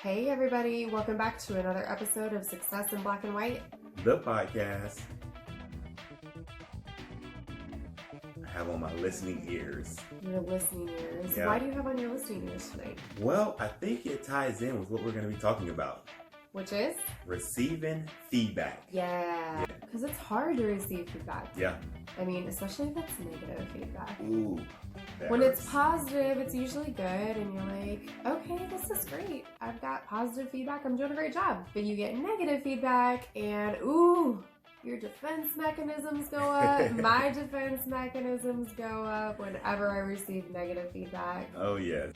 Hey everybody, welcome back to another episode of Success in Black and White, the podcast. I have on my listening ears. Your listening ears. Yeah. Why do you have on your listening ears tonight? Well, I think it ties in with what we're going to be talking about. Which is? Receiving feedback. Yeah, because it's hard to receive feedback. Yeah. I mean, especially if it's negative feedback. Ooh. When it's positive, it's usually good, and you're like, okay, this is great. I've got positive feedback. I'm doing a great job. But you get negative feedback, and ooh, your defense mechanisms go up. My defense mechanisms go up whenever I receive negative feedback. Oh, yes.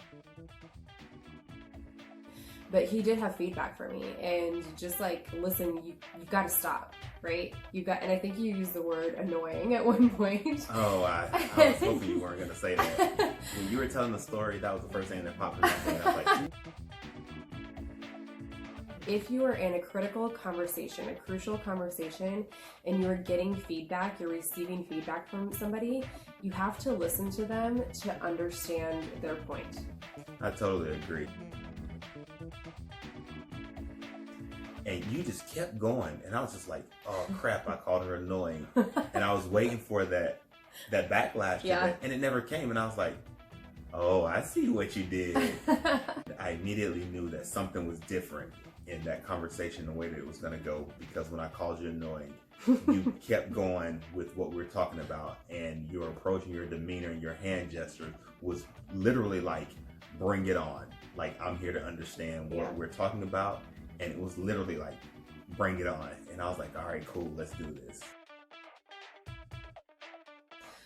But he did have feedback for me, and just like, listen, you've got to stop, right? And I think you used the word annoying at one point. Oh, I was hoping you weren't going to say that. When you were telling the story, that was the first thing that popped in my head. I was like, if you are in a critical conversation, a crucial conversation, and you're getting feedback, you're receiving feedback from somebody, you have to listen to them to understand their point. I totally agree. And you just kept going, and I was just like, oh crap, I called her annoying. And I was waiting for that backlash, Yeah. And it never came, and I was like, oh, I see what you did. I immediately knew that something was different in that conversation, the way that it was going to go, because when I called you annoying, you kept going with what we were talking about, and your approach and your demeanor and your hand gesture was literally like, bring it on. Like, I'm here to understand what we're talking about. And it was literally like, bring it on. And I was like, all right, cool, let's do this.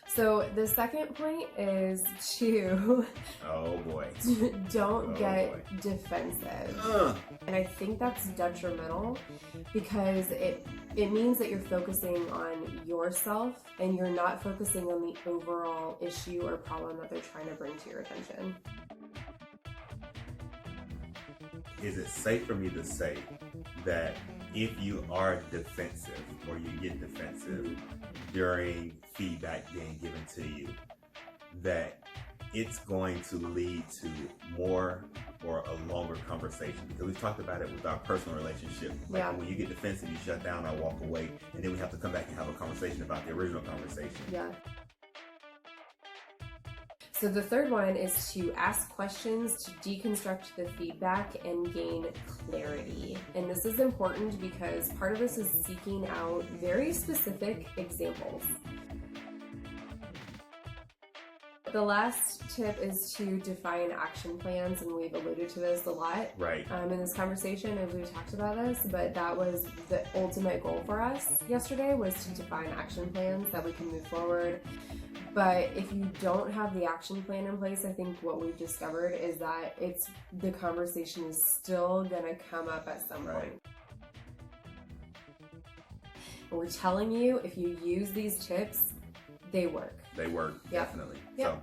So the second point is to Oh boy. don't get defensive. And I think that's detrimental because it means that you're focusing on yourself and you're not focusing on the overall issue or problem that they're trying to bring to your attention. Is it safe for me to say that if you are defensive or you get defensive during feedback being given to you, that it's going to lead to more or a longer conversation? Because we've talked about it with our personal relationship. Like when you get defensive, you shut down, I walk away, and then we have to come back and have a conversation about the original conversation. Yeah. So the third one is to ask questions to deconstruct the feedback and gain clarity. And this is important because part of this is seeking out very specific examples. The last tip is to define action plans, and we've alluded to this a lot in this conversation as we talked about this, but that was the ultimate goal for us yesterday, was to define action plans that we can move forward. But if you don't have the action plan in place, I think what we've discovered is that the conversation is still gonna come up at some point. And we're telling you, if you use these tips, they work. They work, definitely. Yep. So